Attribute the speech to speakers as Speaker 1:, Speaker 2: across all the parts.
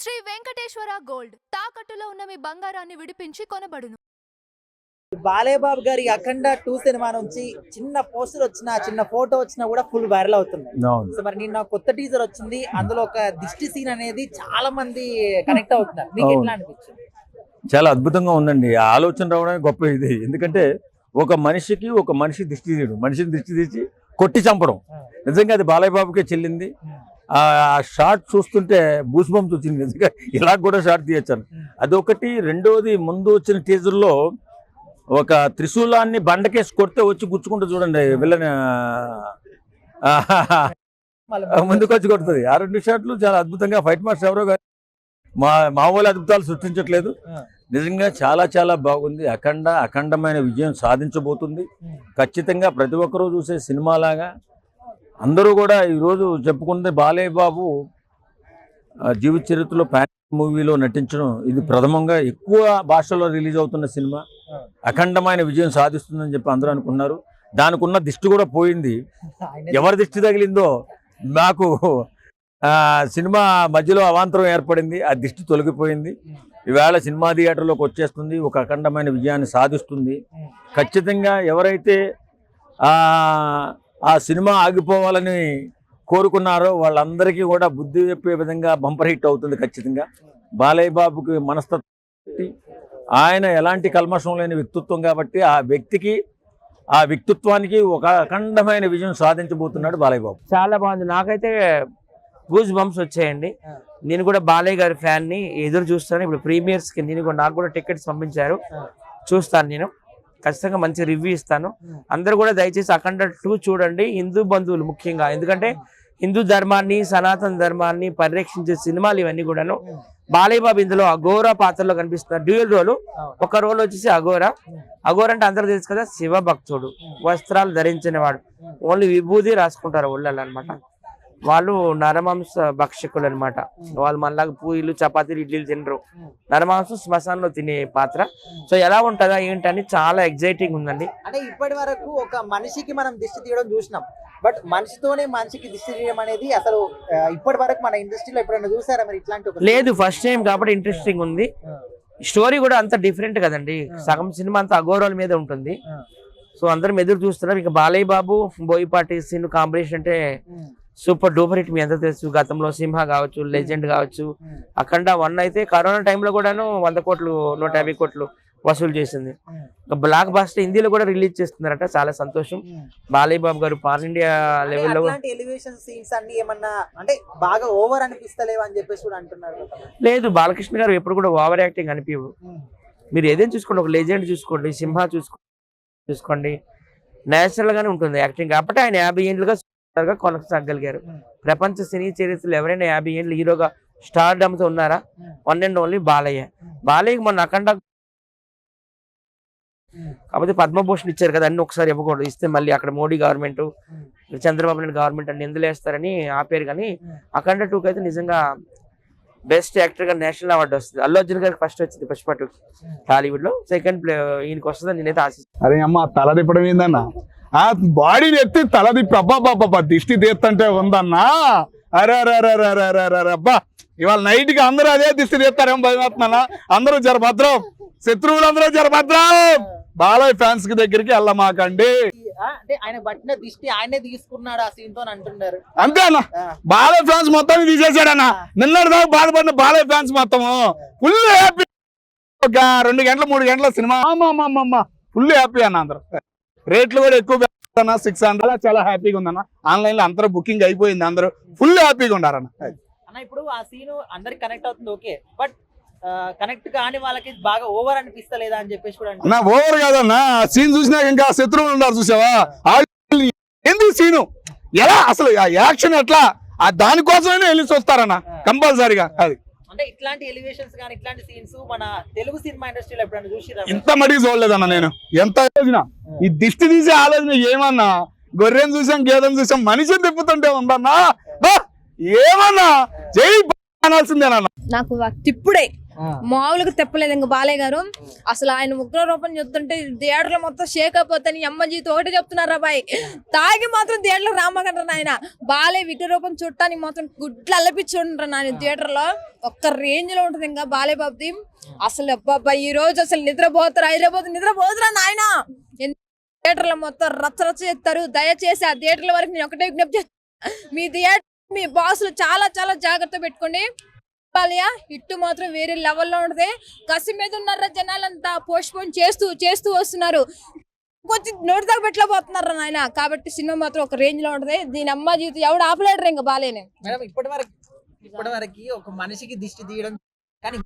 Speaker 1: Shri Venkateswara gold తాకట్టులో ఉన్న మీ బంగారాన్ని విడిపించి కొనబడును.
Speaker 2: బాలేబాబు గారి అఖండ 2 సినిమా నుంచి చిన్న పోస్టర్ వచ్చినా చిన్న ఫోటో వచ్చినా కూడా ఫుల్ వైరల్ అవుతుంది. సో మరి నిన్న కొత్త టీజర్ వచ్చింది, అందులో ఒక దిష్టి సీన్ అనేది చాలా మంది కనెక్ట్ అవుతున్నారు. మీకు ఎట్లా అనిపించింది?
Speaker 3: చాలా అద్భుతంగా ఉందండి. ఆ ఆలోచన రావడానికి గొప్ప ఇది. ఎందుకంటే ఒక మనిషి దిష్టి తీయడం, మనిషిని దిష్టి తీసి కొట్టి చంపడం, నిజంగా అది బాలయ్య బాబుకే చెల్లింది. ఆ షార్ట్ చూస్తుంటే బూస్బంప్స్ వచ్చింది. నిజంగా ఇలా కూడా షార్ట్ తీయచ్చాను. అదొకటి. రెండోది, ముందు వచ్చిన టీజర్లో ఒక త్రిశూలాన్ని బండకేసి కొడితే వచ్చి గుచ్చుకుంటూ చూడండి, విలన్ ముందుకు వచ్చి కొడుతుంది. ఆ 2 షాట్లు చాలా అద్భుతంగా. ఫైట్ మాస్టర్ ఎవరో కానీ మామూలు అద్భుతాలు సృష్టించట్లేదు. నిజంగా చాలా చాలా బాగుంది. అఖండమైన విజయం సాధించబోతుంది ఖచ్చితంగా. ప్రతి ఒక్కరూ చూసే సినిమాలాగా అందరూ కూడా ఈరోజు చెప్పుకుంటే బాలయ్య బాబు జీవిత చరిత్రలో ప్యాన్ మూవీలో నటించడం ఇది ప్రథమంగా ఎక్కువ భాషల్లో రిలీజ్ అవుతున్న సినిమా. అఖండమైన విజయం సాధిస్తుందని చెప్పి అందరూ అనుకున్నారు. దానికి ఉన్న దిష్టి కూడా పోయింది. ఎవరి దిష్టి తగిలిందో నాకు సినిమా మధ్యలో అవాంతరం ఏర్పడింది, ఆ దిష్టి తొలగిపోయింది. ఈవేళ సినిమా థియేటర్లోకి వచ్చేస్తుంది, ఒక అఖండమైన విజయాన్ని సాధిస్తుంది ఖచ్చితంగా. ఎవరైతే ఆ సినిమా ఆగిపోవాలని కోరుకున్నారో వాళ్ళందరికీ కూడా బుద్ధి చెప్పే విధంగా బంపర్ హిట్ అవుతుంది ఖచ్చితంగా. బాలయ్య బాబుకి మనస్తత్వం, ఆయన ఎలాంటి కల్మషం లేని వ్యక్తిత్వం కాబట్టి ఆ వ్యక్తిత్వానికి ఒక అఖండమైన విజయం సాధించబోతున్నాడు బాలయ్య బాబు.
Speaker 4: చాలా బాగుంది. నాకైతే గూస్ బంప్స్ వచ్చాయండి. నేను కూడా బాలయ్య గారి ఫ్యాన్ ని, ఎదురు చూస్తాను. ఇప్పుడు ప్రీమియర్స్ కి నాకు కూడా టికెట్స్ పంపించారు, చూస్తాను. నేను ఖచ్చితంగా మంచి రివ్యూ ఇస్తాను. అందరూ కూడా దయచేసి అఖండ 2 చూడండి, హిందూ బంధువులు ముఖ్యంగా. ఎందుకంటే హిందూ ధర్మాన్ని, సనాతన ధర్మాన్ని పరిరక్షించే సినిమాలు ఇవన్నీ కూడాను. బాలయ్య బాబు ఇందులో అఘోర పాత్రలో కనిపిస్తున్నారు. Dual role. ఒక రోల్ వచ్చేసి అఘోర అంటే అందరూ తెలుసు కదా, శివ భక్తుడు, వస్త్రాలు ధరించిన వాడు, ఓన్లీ విభూది రాసుకుంటారు ఒళ్ళలో అనమాట. వాళ్ళు నరమాంస భక్షకులు అనమాట. వాళ్ళు మనలాగా పూరీలు, చపాతీలు, ఇడ్లీలు తినరు. నరమాంసం శ్మశానంలో తినే పాత్ర. సో ఎలా ఉంటుందా ఏంటని చాలా ఎగ్జైటింగ్ ఉందండి.
Speaker 2: అంటే ఇప్పటి వరకు ఒక మనిషికి మనం దిష్టి తీయడం చూసినాం, బట్ మనిషితోనే మనిషికి దిష్టి తీయడం అనేది అసలు ఇప్పటి వరకు మన ఇండస్ట్రీలో ఎప్పుడైనా చూసారా మరి ఇట్లాంటి?
Speaker 4: లేదు, ఫస్ట్ టైం కాబట్టి ఇంట్రెస్టింగ్ ఉంది. స్టోరీ కూడా అంత డిఫరెంట్ కదండి. సగం సినిమా అంతా అఘోరాల మీద ఉంటుంది. సో అందరం ఎదురు చూస్తున్నారు. ఇక బాలయ్య బాబు, బోయపాటి సీన్ కాంబినేషన్ అంటే సూపర్ డూపర్ హిట్. మీ ఎంత తెలుసు, గతంలో సింహ కావచ్చు, లెజెండ్ కావచ్చు, అఖండ 1 అయితే కరోనా టైంలో కూడాను 100 కోట్లు 150 కోట్లు వసూలు చేసింది. బ్లాక్ బాస్టర్ హిందీలో కూడా రిలీజ్ చేస్తున్నారట, చాలా సంతోషం. బాలయ్య బాబు గారు పాన్ ఇండియా లెవెల్లో
Speaker 2: ఎలివేషన్ సీన్స్ అన్ని ఏమన్నా అంటే బాగా ఓవర్ అనిపిస్తలేవు అని చెప్పేసి కూడా అంటున్నారు.
Speaker 4: లేదు, బాలకృష్ణ గారు ఎప్పుడు కూడా ఓవర్ యాక్టింగ్ అనిపించవు. మీరు ఏదైనా చూసుకోండి, ఒక లెజెండ్ చూసుకోండి, సింహ చూసుకోండి, నేచురల్ గానే ఉంటుంది యాక్టింగ్. కాబట్టి ఆయన 50 ఏళ్ళుగా కొనసాగలిగారు. ప్రపంచ సినీ చరిత్రలో ఎవరైనా 50 ఏళ్ళు హీరోగా స్టార్డమ్ తో ఉన్నారా? One and only Balayya. బాలయ్యకి మొన్న అఖండ కాకపోతే పద్మభూషణ్ ఇచ్చారు కదా, అన్ని ఒకసారి ఇవ్వకూడదు. ఇస్తే మళ్ళీ అక్కడ మోడీ గవర్నమెంట్, చంద్రబాబు నాయుడు గవర్నమెంట్ అన్ని ఎందులో వేస్తారని ఆపేరు. కానీ అఖండ 2కి అయితే నిజంగా బెస్ట్ యాక్టర్ గా నేషనల్ అవార్డు వస్తుంది. అల్లు అర్జున్ గారికి ఫస్ట్ వచ్చింది పుష్ప 2 టాలీవుడ్ లో, సెకండ్ ఈయనకి వస్తుందని నేనైతే ఆశిస్తాను.
Speaker 5: అరే అమ్మ, తల తిప్పడం ఏందన్న, ఆ బాడీని ఎత్తి తలది అబ్బా దిష్టి తీస్తుంటే ఉందన్నా. అరే అబ్బా, ఇవాళ నైట్ కి అందరూ అదే దిష్టి తీస్తారేమో భయమవుతున్నా. అందరూ జరభద్రం, శత్రువులందరూ జరభద్రం. బాలయ్య ఫ్యాన్స్ కి దగ్గరికి వెళ్ళమాకండి.
Speaker 2: అంటే ఆయన పట్టిన దిష్టి ఆయనే తీసుకున్నాడు ఆ సీన్ తో అంటున్నారు.
Speaker 5: అంతే అన్న, బాలయ్య ఫ్యాన్స్ మొత్తాన్ని తీసేసాడన్న. నిన్నటి దాకా బాధపడిన బాలయ్య ఫ్యాన్స్ మొత్తము ఫుల్ హ్యాపీ. 2 గంటల 3 గంటల సినిమా ఫుల్ హ్యాపీ అన్న. అందరూ రేట్లు కూడా ఎక్కువ 600 చాలా హ్యాపీగా ఉందన్న. ఆన్లైన్ లో అందరూ బుకింగ్ అయిపోయింది, అందరూ ఫుల్ హ్యాపీగా ఉన్నారన్న.
Speaker 2: అన్న ఇప్పుడు ఆ సీన్ అందరికి కనెక్ట్ అవుతుంది, ఓకే, బట్ కనెక్ట్ కాని వాళ్ళకి బాగా ఓవర్ అనిపిస్తలేదా అని చెప్పేసి కూడా
Speaker 5: అన్న. ఓవర్ కాదన్న, సీన్ చూసినాక ఇంకా శత్రువులు ఉన్నారు చూసావా, ఏంది సీను, ఎలా అసలు యాక్షన్ ఎట్లా, దానికోసమే వెళ్ళి చూస్తారన్న కంపల్సరీగా. అది
Speaker 2: అంటే ఇట్లాంటి ఎలివేషన్స్ కానీ ఇట్లాంటి సీన్స్ మన తెలుగు సినిమా ఇండస్ట్రీలో ఎప్పుడైనా చూసిరా?
Speaker 5: ఇంత మడికి చూడలేదన్న నేను. ఎంత ఆలోచన, ఈ దిష్టి తీసే ఆలోచన ఏమన్నా, గొర్రెని చూసాం, గేదెని చూసాం, మనిషిని తిప్పుతుంటే ఉందన్నా. ఏమన్నా జై అనాల్సిందేనన్నా.
Speaker 6: నాకు తిప్పుడే మామూలుగా తిప్పలేదు ఇంకా బాలయ్య గారు. అసలు ఆయన ఉగ్ర రూపం చెప్తుంటే థియేటర్లో మొత్తం షేక్ అయిపోతాను. అమ్మ జీవితం ఒకటే చెప్తున్నారు అబ్బాయి, తాగి మాత్రం థియేటర్లో రామకంటారు నాయన. బాలయ్య విగ్ర రూపం చుట్టానికి మాత్రం గుడ్లు అల్లపిచ్చి ఉంటారు నాయన. థియేటర్లో ఒక్క రేంజ్ లో ఉంటుంది ఇంకా బాలయ్య బాబుది. అసలు అబ్బాయి ఈ రోజు అసలు నిద్రపోతారు, హైదరాబాద్ నిద్రపోతురా నాయన. థియేటర్లో మొత్తం రచ్చ రచ్చ చేస్తారు. దయచేసి ఆ థియేటర్ల వరకు నేను ఒకటే విజ్ఞప్తి చేస్తాను, మీ థియేటర్ మీ బాసులు చాలా చాలా జాగ్రత్త పెట్టుకోండి. హిట్ మాత్రం వేరే లెవెల్లో ఉంటది. కసి మీద ఉన్నారా జనాలంతా, పోస్ట్ పోన్ చేస్తూ వస్తున్నారు. కొంచెం నోటి దాకా పెట్టలేకపోతున్నారు నాయన. కాబట్టి సినిమా మాత్రం ఒక రేంజ్ లో ఉంటది. దీని అమ్మ జీవితం ఎవడు ఆపలేడరు ఇంకా బాలేని.
Speaker 2: మేడం ఇప్పటి వరకు ఒక మనిషికి దిష్టి తీయడం కానీ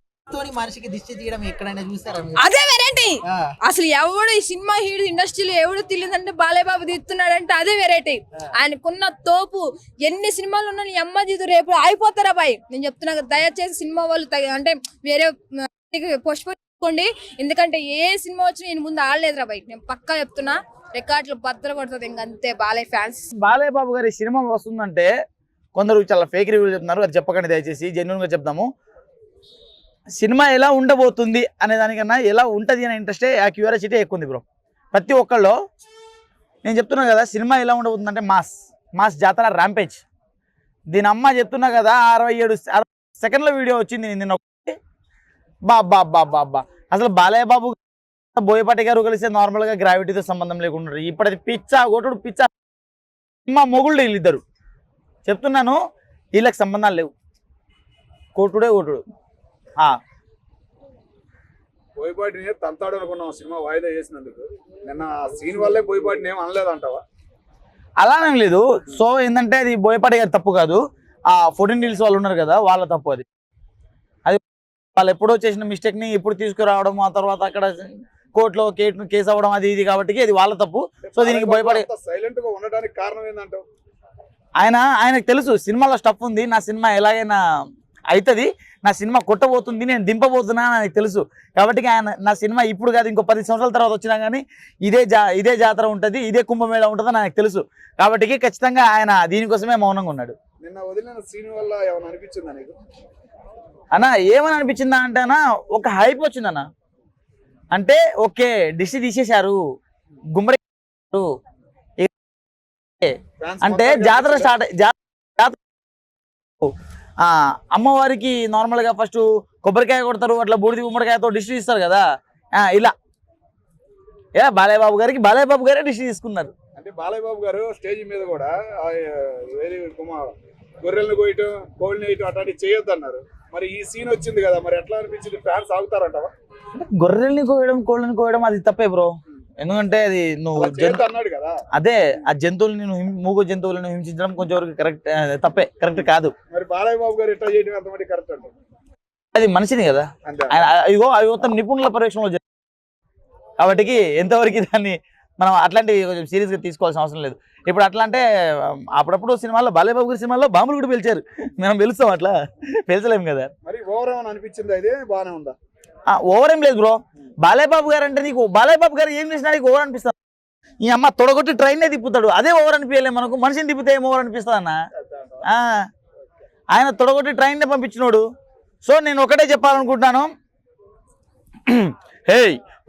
Speaker 2: మనిషికి దిష్టి తీయడం ఎక్కడైనా చూస్తారా?
Speaker 6: అదే వెరైటీ. అసలు ఎవడు ఈ సినిమా హీరో ఇండస్ట్రీలో ఎవడు తెలియదంటే బాలయ్య బాబు తీస్తున్నాడంటే అదే వెరైటీ. ఆయనకున్న తోపు ఎన్ని సినిమాలు ఉన్నా నీ అమ్మ జీవితం రేపు అయిపోతారా బాయ్. నేను చెప్తున్నా దయచేసి సినిమా వాళ్ళు అంటే వేరే పోస్ట్పోన్, ఎందుకంటే ఏ సినిమా వచ్చినా నేను ముందు ఆడలేదురా బాయ్. నేను పక్కా చెప్తున్నా, రికార్డులు బద్దలు కొడుతుంది ఇంకంతే బాలయ్య ఫ్యాన్స్.
Speaker 7: బాలయ్య బాబు గారి సినిమా వస్తుందంటే కొందరు చాలా ఫేక్ రివ్యూలు చెప్తున్నారు, అది చెప్పకండి దయచేసి, జెన్యున్ గా చెప్తాము. సినిమా ఎలా ఉండబోతుంది అనే దానికన్నా ఎలా ఉంటుంది అనే ఇంట్రెస్టే, ఆ క్యూరియాసిటీ ఎక్కువ ఉంది బ్రో ప్రతి ఒక్కళ్ళు. నేను చెప్తున్నా కదా సినిమా ఎలా ఉండబోతుంది అంటే మాస్ జాతర ర్యాంపేజ్. దీని అమ్మ చెప్తున్నా కదా 67 సెకండ్ల వీడియో వచ్చింది నిన్న. బాబా అసలు బాలయ్య బాబు బోయపాటి గారు కలిస్తే నార్మల్గా గ్రావిటీతో సంబంధం లేకుండా ఇప్పటి పిచ్చా కొట్టుడు పిచ్చా మా మొగుళ్ళు వీళ్ళిద్దరు. చెప్తున్నాను వీళ్ళకి సంబంధాలు లేవు, కొట్టుడే కొట్టుడు.
Speaker 5: బోయపాటిని తంతాడు అనుకున్నాం సినిమా వాయిదా చేసినందుకు. నిన్న సీన్ వల్లే బోయపాటిని ఏం అనలేదంటావా?
Speaker 7: అలానేం లేదు. సో ఏంటంటే అది బోయపాటి గారి తప్పు కాదు, ఆ 14 డీల్స్ వాళ్ళు ఉన్నారు కదా వాళ్ళ తప్పు. అది వాళ్ళు ఎప్పుడో చేసిన మిస్టేక్ని ఇప్పుడు తీసుకురావడం, ఆ తర్వాత అక్కడ కోర్టులో కేసు అవ్వడం అది ఇది కాబట్టి అది వాళ్ళ తప్పు. సో దీనికి బోయపాటి
Speaker 5: సైలెంట్ గా ఉండడానికి కారణం ఏంటంటావు?
Speaker 7: ఆయనకు తెలుసు సినిమాలో స్టఫ్ ఉంది, నా సినిమా ఎలాగైనా అవుతుంది, నా సినిమా కొట్టబోతుంది, నేను దింపబోతున్నా అని ఆయనకు తెలుసు. కాబట్టి ఆయన నా సినిమా ఇప్పుడు కాదు ఇంకో 10 సంవత్సరాల తర్వాత వచ్చినా కానీ ఇదే జాతర ఉంటుంది, ఇదే కుంభమేళ ఉంటుంది అని ఆయనకు తెలుసు. కాబట్టి ఖచ్చితంగా ఆయన దీనికోసమే మౌనంగా ఉన్నాడు.
Speaker 5: నిన్న వదిలిన సీన్ వల్ల ఏమైనా అనిపించిందా నీకు?
Speaker 7: అన్న ఏమని అనిపించిందా అంటే అన్న ఒక హైప్ వచ్చిందన్న. అంటే ఓకే డిష్ తీసేశారు, గుమ్మడి అంటే జాతర స్టార్ట్. అమ్మవారికి నార్మల్గా ఫస్ట్ కొబ్బరికాయ కొడతారు, అట్లా బూడిది గుమ్మడికాయతో డిష్ ఇస్తారు కదా, ఇలా బాలయ్య బాబు గారే డిష్ తీసుకున్నారు.
Speaker 5: అంటే బాలయ్య బాబు గారు స్టేజ్ మీద కూడా గొర్రెలను కోయటం, కోళ్ళని వేయటం అట్లాంటివి చేయొద్దు అన్నారు. మరి ఈ సీన్ వచ్చింది కదా, మరి ఎట్లా అనిపించింది? ఫ్యాన్స్ ఆగుతారంటావా?
Speaker 7: గొర్రెల్ని కోయడం, కోళ్ళని కోయడం అది తప్పే బ్రో. ఎందుకంటే అది నువ్వు
Speaker 5: అన్నాడు కదా,
Speaker 7: అదే ఆ జంతువులను మూగ జంతువులను హింసించడం కొంచెం వరకు కరెక్ట్ కాదు.
Speaker 5: మరి బాలయ్య బాబు గారు ఎట్లా చేయడం అంతమంది కరెక్ట్ అంటే?
Speaker 7: అది మనిషిని కదా, అవి మొత్తం నిపుణుల పరీక్షలో జరిగింది కాబట్టి ఎంతవరకు దాన్ని మనం అట్లాంటివి కొంచెం సీరియస్ గా తీసుకోవాల్సిన అవసరం లేదు. ఇప్పుడు అట్లా అంటే అప్పుడప్పుడు సినిమాల్లో బాలయ్య బాబు గారి సినిమాల్లో బాంబులు కూడా పిలిచారు, మనం పిలుస్తాం, అట్లా పిలిచలేము కదా.
Speaker 5: మరి ఓవర్ ఏమైనా అనిపించింది? అయితే బాగానే ఉందా?
Speaker 7: ఓవర్ ఏం లేదు బ్రో. బాలయ్య బాబు గారు అంటే నీకు బాలయ్య బాబు గారు ఏం చేసినా నీకు ఓవర్ అనిపిస్తుంది. ఈ అమ్మ తొడగొట్టి ట్రైన్నే తిప్పుతాడు, అదే ఓవర్ అనిపించలేదు మనకు. మనిషిని తిప్పితే ఏం ఓవర్ అనిపిస్తుంది అన్న? ఆయన తొడగొట్టి ట్రైన్నే పంపించినోడు. సో నేను ఒకటే చెప్పాలనుకుంటున్నాను, హే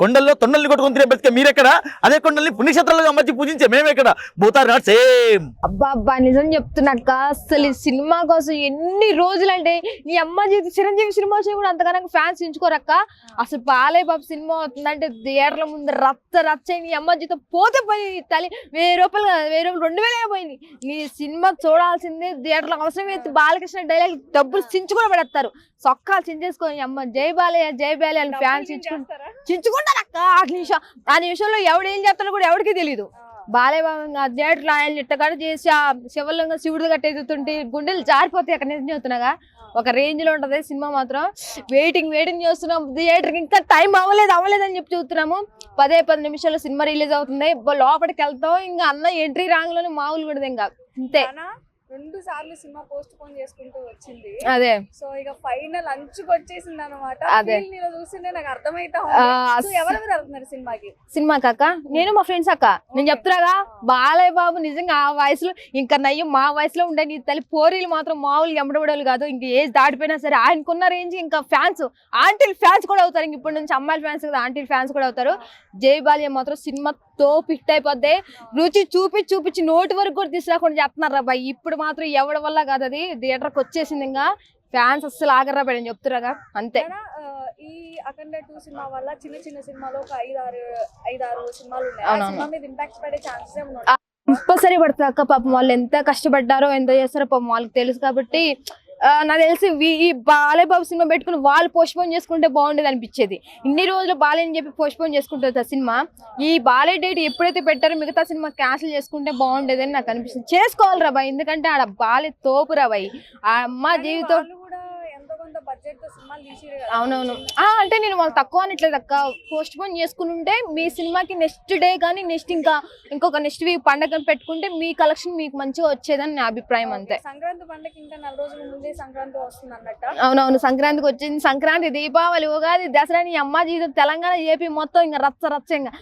Speaker 7: కొండల్లో తొండల్ని కొట్టుకుని తినే బతికే మీరెక్కడ, అదే కొండల్ని పుణ్యక్షేత్రాలుగా అమ్మచ్చి పూజించే మేమెక్కడ, బోతారు నాట్ సేమ్.
Speaker 6: అబ్బా నిజం చెప్తున్నాక అసలు ఈ సినిమా కోసం ఎన్ని రోజులు అంటే నీ అమ్మ జీవితం చిరంజీవి సినిమా వచ్చి కూడా అంతకన్నా ఫ్యాన్స్ ఎంచుకోరక్క. అసలు బాలయ్య బాబు సినిమా అవుతుందంటే థియేటర్ల ముందు రచ్చ నీ అమ్మ జీవితం పోతే పోయి తల్లి 1000 రూపాయలు 2000 పోయింది. నీ సినిమా చూడాల్సిందే థియేటర్లో. అవసరం అయితే బాలకృష్ణ డైలాగ్ డబ్బులు చించుకొని పడేస్తారు, సొక్కాలు చించేసుకొని అమ్మ జై బాలయ్య అని ఫ్యాన్స్ చించుకుంటారు అక్క. ఆ నిమిషంలో ఎవడు ఏం చేస్తాడో కూడా ఎవరికి తెలియదు. బాలయ్య బాబు థియేటర్లో ఆయన ఇట్టగాడు చేసి ఆ శివలింగా శివుడు కట్టేస్తుంటే గుండెలు జారిపోతాయి. అక్కడ నిజం చెప్తున్నాగా ఒక రేంజ్ లో ఉంటది సినిమా మాత్రం. వెయిటింగ్ చేస్తున్నాం థియేటర్కి, ఇంకా టైం అవ్వలేదని చెప్పి చూస్తున్నాము. 10 నిమిషాల్లో సినిమా రిలీజ్ అవుతుంది, లోపలికి వెళ్తాం. ఇంకా అన్న ఎంట్రీ రాంగ్ లోనే మామూలు కూడా ఇంకా అంతే.
Speaker 8: 2 సార్లు సినిమా పోస్ట్ పోన్ చేసుకుంటూ వచ్చింది.
Speaker 6: అదే
Speaker 8: సో ఇక ఫైనల్ అంచుకు వచ్చేసింది అనమాట.
Speaker 6: అదే.
Speaker 8: నీలో చూస్తుంటే నాకు అర్థమైతా
Speaker 6: ఆ,
Speaker 8: ఉంది. ఎవరెవరు వెళ్తున్నారు సినిమాకి?
Speaker 6: సినిమాకి అక్క నేను మా ఫ్రెండ్స్ అక్క నేను చెప్తున్నాగా బాలయ్య బాబు నిజంగా ఆ వయసులో ఇంకా నయ్యం మా వయసులో ఉండే నీ తల్లి పోరీలు మాత్రం మామూలుగా ఎంబడబడేలు కాదు. ఇంక ఏజ్ దాటిపోయినా సరే ఆయనకున్న రేంజ్ ఇంకా ఫ్యాన్స్ ఆంటీలు ఫ్యాన్స్ కూడా అవుతారు. ఇంక ఇప్పటి నుంచి అమ్మాయిల ఫ్యాన్స్ కదా ఆంటీలు ఫ్యాన్స్ కూడా అవుతారు. జై బాలయ్య మాత్రం సినిమా తోపు హిట్ అయిపోద్ది. రుచి చూపించి నోటి వరకు కూడా తీసుకురాకుండా చెప్తున్నారు రా బాయ్. ఇప్పుడు మాత్రం ఎవడి వల్ల కాదు అది థియేటర్కి వచ్చేసింది. ఇంకా ఫ్యాన్స్ అస్సలు ఆగర్రా పడి నేను చెప్తురాగా అంతే.
Speaker 8: ఈ అఖండ 2 సినిమా వల్ల చిన్న సినిమాలో ఒక 5-6 సినిమాలు ఉన్నాయి. ఆ
Speaker 6: అవునవును.
Speaker 8: సినిమా మీద ఇంపాక్ట్ పడే ఛాన్సెస్ ఏమన్నా?
Speaker 6: కంపల్సరీ పడుతుంది అక్క. పాపం వాళ్ళు ఎంత కష్టపడ్డారో ఎంత చేస్తారో పాపం వాళ్ళకి తెలుసు. కాబట్టి నాకు తెలిసి ఈ బాలయ్య బాబు సినిమా పెట్టుకుని వాళ్ళు పోస్ట్పోన్ చేసుకుంటే బాగుండేది అనిపించేది. ఇన్ని రోజులు బాలయ్య అని చెప్పి పోస్ట్పోన్ చేసుకుంటుంది ఆ సినిమా. ఈ బాలయ్య డేట్ ఎప్పుడైతే పెట్టారో మిగతా సినిమా క్యాన్సిల్ చేసుకుంటే బాగుండేది అని నాకు అనిపిస్తుంది. చేసుకోవాలి రా బాయ్, ఎందుకంటే ఆడ బాలయ్య తోపు రా బాయ్. ఆ అమ్మ జీవితం
Speaker 8: వాళ్ళు కూడా ఎంతో కొంత బడ్జెట్ తో సినిమాలు తీసిరు కదా.
Speaker 6: అవునవును. అంటే నేను వాళ్ళు తక్కువ అనట్లేదు అక్క. పోస్ట్ పోన్ చేసుకుని ఉంటే మీ సినిమాకి నెక్స్ట్ డే కానీ ఇంకొక నెక్స్ట్ వీక్ పండగ పెట్టుకుంటే మీ కలెక్షన్ మీకు మంచిగా వచ్చేదని నా అభిప్రాయం అంతే.
Speaker 8: సంక్రాంతి పండగకి ఇంకా 4 రోజుల ముందే సంక్రాంతి వస్తుంది అన్నట్ట.
Speaker 6: అవునవును. సంక్రాంతికి వచ్చింది. సంక్రాంతి, దీపావళి, ఉగాది, దసరా నీ అమ్మ జీవితం తెలంగాణ ఏపీ మొత్తం ఇంకా రచ్చ ఇంకా